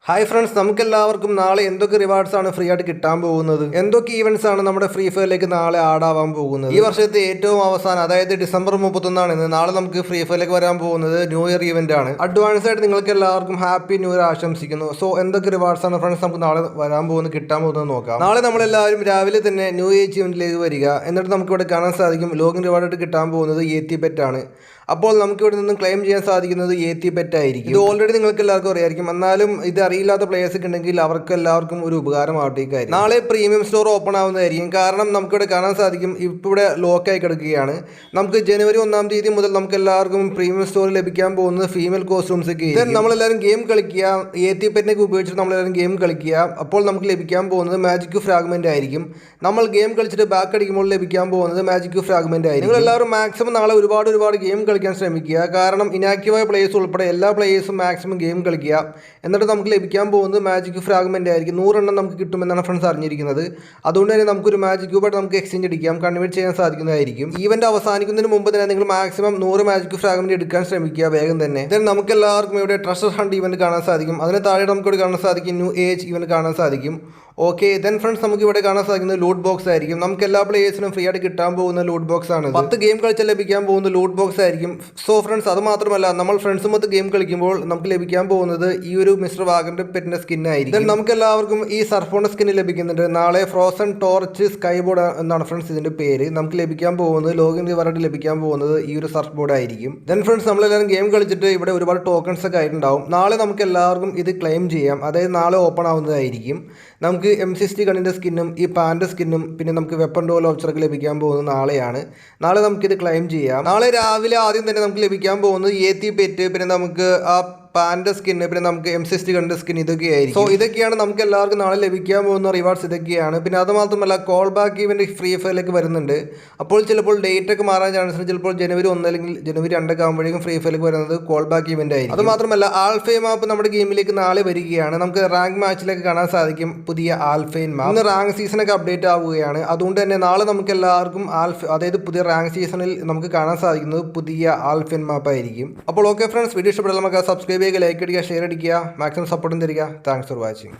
Hi friends, നമുക്കെല്ലാവർക്കും നാളെ എന്തൊക്കെ റിവാർഡ്സ് ആണ് ഫ്രീ ആയിട്ട് കിട്ടാൻ പോകുന്നത്, എന്തൊക്കെ ഈവൻസ് ആണ് നമ്മുടെ ഫ്രീ ഫയറിലേക്ക് നാളെ ആഡാവാൻ പോകുന്നത്. ഈ വർഷത്തെ ഏറ്റവും അവസാനം, അതായത് ഡിസംബർ 31 നാളെ നമുക്ക് ഫ്രീ ഫയറിലേക്ക് വരാൻ പോകുന്നത് ന്യൂ ഇയർ ഈവന്റ് ആണ്. അഡ്വാൻസ് ആയിട്ട് നിങ്ങൾക്ക് എല്ലാവർക്കും ഹാപ്പി ന്യൂ ഇയർ ആശംസിക്കുന്നു. സോ എന്തൊക്കെ റിവാർഡ്സ് ആണ് ഫ്രണ്ട്സ് നമുക്ക് നാളെ വരാൻ പോകുന്നത്, കിട്ടാൻ പോകുന്നത് നോക്കാം. നാളെ നമ്മളെല്ലാവരും രാവിലെ തന്നെ ന്യൂ ഏജ് ഈവന്റിലേക്ക് വരിക. എന്നിട്ട് നമുക്ക് ഇവിടെ കാണാൻ സാധിക്കും ലോഗിൻ റിവാർഡായിട്ട് കിട്ടാൻ പോകുന്നത് ഏത്തി പെറ്റ് ആണ്. അപ്പോൾ നമുക്ക് ഇവിടെ നിന്നും ക്ലെയിം ചെയ്യാൻ സാധിക്കുന്നത് ഏത്തി പെറ്റ് ആയിരിക്കും. ഇത് ഓൾറെഡി നിങ്ങൾക്ക് എല്ലാവർക്കും അറിയായിരിക്കും, എന്നാലും ഇത് അറിയില്ലാത്ത പ്ലേയേഴ്സ് ഒക്കെ ഉണ്ടെങ്കിൽ അവർക്ക് എല്ലാവർക്കും ഒരു ഉപകാരമാവട്ടെ ഈ കാര്യം. നാളെ പ്രീമിയം സ്റ്റോർ ഓപ്പൺ ആവുന്നതായിരിക്കും. കാരണം നമുക്കിവിടെ കാണാൻ സാധിക്കും ഇപ്പോൾ ഇവിടെ ലോക്കായി കിടക്കുകയാണ്. നമുക്ക് ജനുവരി 1 മുതൽ നമുക്ക് എല്ലാവർക്കും പ്രീമിയം സ്റ്റോറിൽ ലഭിക്കാൻ പോകുന്നത് ഫീമെയിൽ കോസ്റ്റ്യൂംസ് ഒക്കെ. നമ്മളെല്ലാവരും ഗെയിം കളിക്കുക, ഏത്തി പെറ്റിനൊക്കെ ഉപയോഗിച്ചിട്ട് നമ്മളെല്ലാവരും ഗെയിം കളിക്കുക. അപ്പോൾ നമുക്ക് ലഭിക്കാൻ പോകുന്നത് മാജിക് ഫ്രാഗ്മെന്റ് ആയിരിക്കും. നമ്മൾ ഗെയിം കളിച്ചിട്ട് ബാക്ക് അടിക്കുമ്പോൾ ലഭിക്കാൻ പോകുന്നത് മാജിക് ഫ്രാഗ്മെന്റ് ആയിരിക്കും. നിങ്ങൾ എല്ലാവരും മാക്സിമം നാളെ ഒരുപാട് ഗെയിം കളിക്കാൻ ശ്രമിക്കുക. കാരണം ഇനാക്റ്റീവായ പ്ലേയേഴ്സ് ഉൾപ്പെടെ എല്ലാ പ്ലേയേഴ്സും മാക്സിമം ഗെയിം കളിക്കുക. എന്നിട്ട് നമുക്ക് ലഭിക്കാൻ പോകുന്നത് മാജിക് ഫ്രാഗ്മെന്റ് ആയിരിക്കും. 100 നമുക്ക് കിട്ടുമെന്നാണ് ഫ്രണ്ട്സ് അറിഞ്ഞിരിക്കുന്നത്. അതുകൊണ്ട് തന്നെ നമുക്കൊരു മാജിക് ക്യൂബായിട്ട് നമുക്ക് എക്സ്ചേഞ്ച് അടിക്കാം, കൺവേർട്ട് ചെയ്യാൻ സാധിക്കുന്നതായിരിക്കും. ഈവന്റ് അവസാനിക്കുന്നതിന് മുമ്പ് തന്നെ നിങ്ങൾ മാക്സിമം 100 മാജിക് ഫ്രാഗ്മെന്റ് എടുക്കാൻ ശ്രമിക്കുക വേഗം തന്നെ. നമുക്ക് എല്ലാവർക്കും ഇവിടെ ട്രഷർ ഹണ്ട് ഈവന്റ് കാണാൻ സാധിക്കും. അതിന് താഴെ നമുക്ക് ഇവിടെ കാണാൻ സാധിക്കും ന്യൂ ഏജ് ഈവന്റ് കാണാൻ സാധിക്കും. ഓക്കെ, ഫ്രണ്ട്സ് നമുക്ക് ഇവിടെ കാണാൻ സാധിക്കുന്നത് ലൂട്ട് ബോക്സ് ആയിരിക്കും. നമുക്ക് എല്ലാ പ്ലേയേഴ്സിനും ഫ്രീ ആയിട്ട് കിട്ടാൻ പോകുന്ന ലൂട്ട് ബോക്സ് ആണ്. 10 ഗെയിം കളിച്ചാൽ ലഭിക്കാൻ പോകുന്ന ലൂട്ട് ബോക്സ് ആയിരിക്കും. സോ ഫ്രണ്ട്സ്, അത് മാത്രമല്ല നമ്മൾ ഫ്രണ്ട്സുമൊത്ത് ഗെയിം കളിക്കുമ്പോൾ നമുക്ക് ലഭിക്കാൻ പോകുന്നത് ഈ ഒരു മിസ്റ്റർ വാഗന്റെ പെറ്റിന്റെ സ്കിൻ ആയിരിക്കും. നമുക്ക് എല്ലാവർക്കും ഈ സർഫോണിന്റെ സ്കിൻ ലഭിക്കുന്നുണ്ട്. നാളെ ഫ്രോസൺ ടോർച്ച് സ്കൈ ബോർഡ് എന്നാണ് ഫ്രണ്ട്സ് ഇതിന്റെ പേര്. നമുക്ക് ലഭിക്കാൻ പോകുന്നത് ലോഗിൻ റിവാർഡ് ലഭിക്കാൻ പോകുന്നത് ഈ ഒരു സർഫ് ബോർഡ് ആയിരിക്കും. ഫ്രണ്ട്സ്, നമ്മളെല്ലാവരും ഗെയിം കളിച്ചിട്ട് ഇവിടെ ഒരുപാട് ടോക്കൺസ് ഒക്കെ ആയിട്ടുണ്ടാവും. നാളെ നമുക്ക് എല്ലാവർക്കും ഇത് ക്ലെയിം ചെയ്യാം. അതായത് നാളെ ഓപ്പൺ ആവുന്നതായിരിക്കും. നമുക്ക് M60 ഗണ്ണിൻ്റെ സ്കിന്നും ഈ പാൻ്റെ സ്കിന്നും പിന്നെ നമുക്ക് വെപ്പൺ ഡോൾ ഓപ്ഷനൊക്കെ ലഭിക്കാൻ പോകുന്നത് നാളെയാണ്. നാളെ നമുക്കിത് ക്ലെയിം ചെയ്യാം. നാളെ രാവിലെ ആദ്യം തന്നെ നമുക്ക് ലഭിക്കാൻ പോകുന്നത് ഏത്തി പെറ്റ്, പിന്നെ നമുക്ക് ആ പാൻ്റെ സ്കിന്ന്, പിന്നെ നമുക്ക് M60 ഗണ്ണിൻ്റെ സ്കിൻ, ഇതൊക്കെയായിരിക്കും. സോ ഇതൊക്കെയാണ് നമുക്ക് എല്ലാവർക്കും നാളെ ലഭിക്കാൻ പോകുന്ന റിവാർഡ്സ് ഇതൊക്കെയാണ്. പിന്നെ അത് മാത്രമല്ല കോൾ ബാക്ക് ഈവന്റ് ഫ്രീ ഫയറിലേക്ക് വരുന്നുണ്ട്. അപ്പോൾ ചിലപ്പോൾ ഡേറ്റ് ഒക്കെ മാറാൻ ചാൻസ് ഉണ്ട്. ചിലപ്പോൾ ജനുവരി 1 അല്ലെങ്കിൽ ജനുവരി 2 ആകുമ്പോഴേക്കും ഫ്രീ ഫയറിലേക്ക് വരുന്നത് കോൾ ബാക്ക് ഈവന്റ് ആയിരിക്കും. അത് മാത്രമല്ല ആൽഫൈൻ മാപ്പ് നമ്മുടെ ഗെയിമിലേക്ക് നാളെ വരികയാണ്. നമുക്ക് റാങ്ക് മാച്ചിലേക്ക് കാണാൻ സാധിക്കും പുതിയ ആൽഫൈൻ മാപ്പ്. ഇന്ന് റാങ്ക് സീസണൊക്കെ അപ്ഡേറ്റ് ആവുകയാണ്. അതുകൊണ്ട് തന്നെ നാളെ നമുക്ക് എല്ലാവർക്കും അതായത് പുതിയ റാങ്ക് സീസണിൽ നമുക്ക് കാണാൻ സാധിക്കുന്നത് പുതിയ ആൽഫൈൻ മാപ്പ് ആയിരിക്കും. അപ്പോൾ ഓക്കെ ഫ്രണ്ട്സ്, വീഡിയോ ഇഷ്ടപ്പെട്ടാൽ നമുക്ക് സബ്സ്ക്രൈബ് ചെയ്യുക, ലൈക്ക് അടിക്കുക, ഷെയർ അടിക്കുക, മാക്സിമം സപ്പോർട്ടും തരിക. Thanks for watching.